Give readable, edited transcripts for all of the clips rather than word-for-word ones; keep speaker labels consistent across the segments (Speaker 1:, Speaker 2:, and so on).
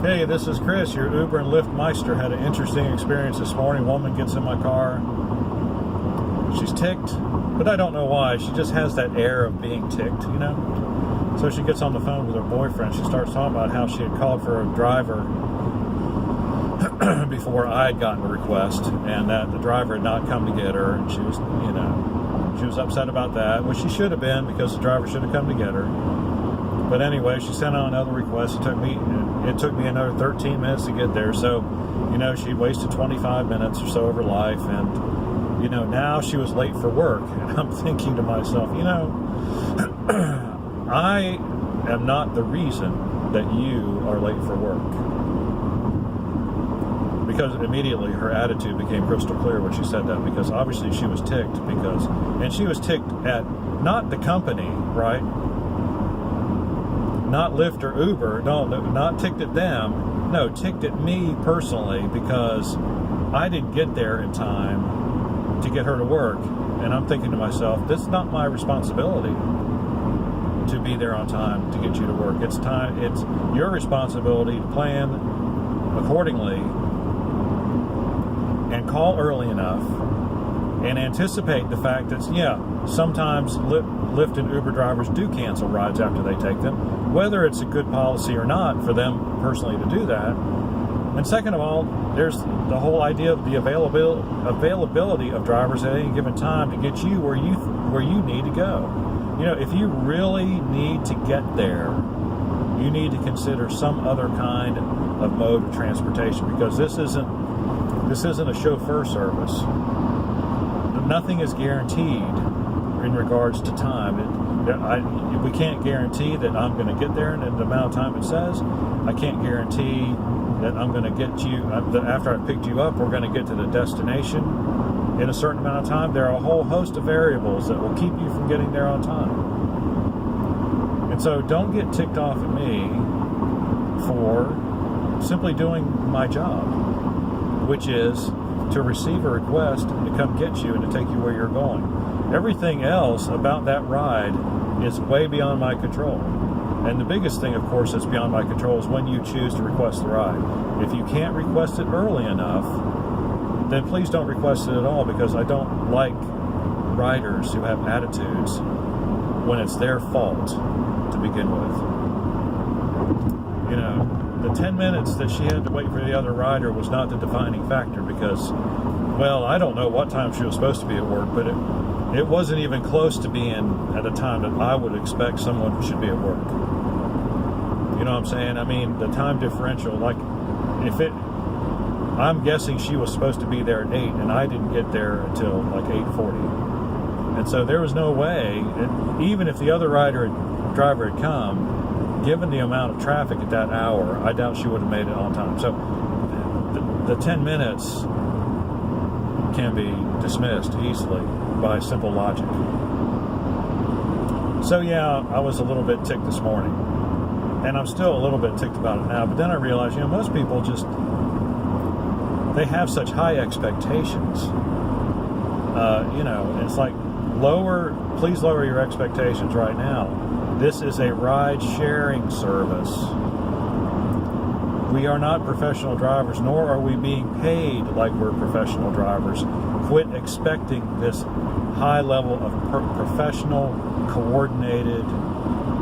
Speaker 1: Hey, this is Chris, your Uber and Lyft Meister. Had an interesting experience this morning. Woman gets in my car. She's ticked, but I don't know why. She just has that air of being ticked, you know? So she gets on the phone with her boyfriend. She starts talking about how she had called for a driver before I had gotten the request, and that the driver had not come to get her, and she was, she was upset about that, which she should have been, because the driver should have come to get her. But anyway, she sent out another request. It took me another 13 minutes to get there. So, she wasted 25 minutes or so of her life. And, now she was late for work. And I'm thinking to myself, I am not the reason that you are late for work. Because immediately her attitude became crystal clear when she said that. Because obviously she was ticked and she was ticked at not the company, right? Not Lyft or Uber, no, not ticked at them, no, ticked at me personally, because I didn't get there in time to get her to work. And I'm thinking to myself, this is not my responsibility to be there on time to get you to work. It's your responsibility to plan accordingly and call early enough and anticipate the fact that, sometimes Lyft and Uber drivers do cancel rides after they take them, whether it's a good policy or not for them personally to do that. And second of all, there's the whole idea of the availability of drivers at any given time to get you where you need to go. If you really need to get there, you need to consider some other kind of mode of transportation, because this isn't a chauffeur service. Nothing is guaranteed in regards to time. We can't guarantee that I'm going to get there in the amount of time it says. I can't guarantee that I'm going to get you, that after I picked you up, we're going to get to the destination in a certain amount of time. There are a whole host of variables that will keep you from getting there on time. And so don't get ticked off at me for simply doing my job, which is to receive a request to come get you and to take you where you're going. Everything else about that ride is way beyond my control. And the biggest thing, of course, that's beyond my control is when you choose to request the ride. If you can't request it early enough, then please don't request it at all, because I don't like riders who have attitudes when it's their fault to begin with. The 10 minutes that she had to wait for the other rider was not the defining factor, because, I don't know what time she was supposed to be at work, but it wasn't even close to being at a time that I would expect someone should be at work. You know what I'm saying? I mean, the time differential, I'm guessing she was supposed to be there at 8, and I didn't get there until like 8:40. And so there was no way, even if the other driver had come, given the amount of traffic at that hour, I doubt she would have made it on time. So the 10 minutes can be dismissed easily by simple logic. So I was a little bit ticked this morning, and I'm still a little bit ticked about it now. But then I realized, most people they have such high expectations. It's like, please lower your expectations right now. This is a ride-sharing service. We are not professional drivers, nor are we being paid like we're professional drivers. Quit expecting this high level of professional, coordinated,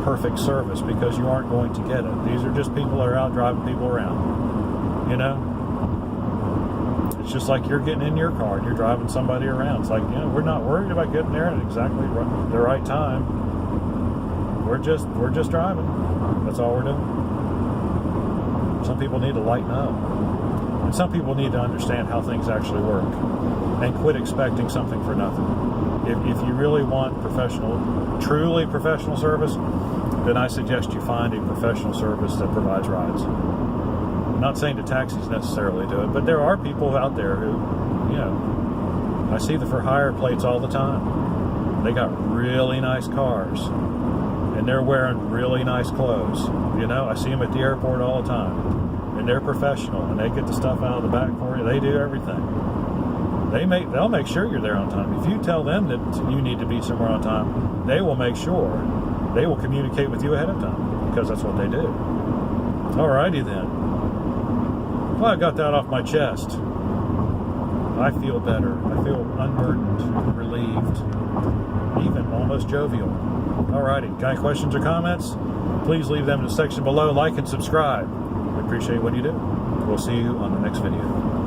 Speaker 1: perfect service, because you aren't going to get it. These are just people that are out driving people around. It's just like you're getting in your car and you're driving somebody around. It's like, we're not worried about getting there at exactly the right time. We're just driving. That's all we're doing. Some people need to lighten up. And some people need to understand how things actually work and quit expecting something for nothing. If you really want truly professional service, then I suggest you find a professional service that provides rides. I'm not saying the taxis necessarily do it, but there are people out there who, I see the for hire plates all the time. They got really nice cars, and they're wearing really nice clothes. I see them at the airport all the time, and they're professional, and they get the stuff out of the back for you. They do everything. They'll make sure you're there on time. If you tell them that you need to be somewhere on time, they will make sure. They will communicate with you ahead of time, because that's what they do. Alrighty then. Well, I got that off my chest. I feel better. I feel unburdened, relieved, even almost jovial. Alrighty, got any questions or comments? Please leave them in the section below. Like and subscribe. We appreciate what you do. We'll see you on the next video.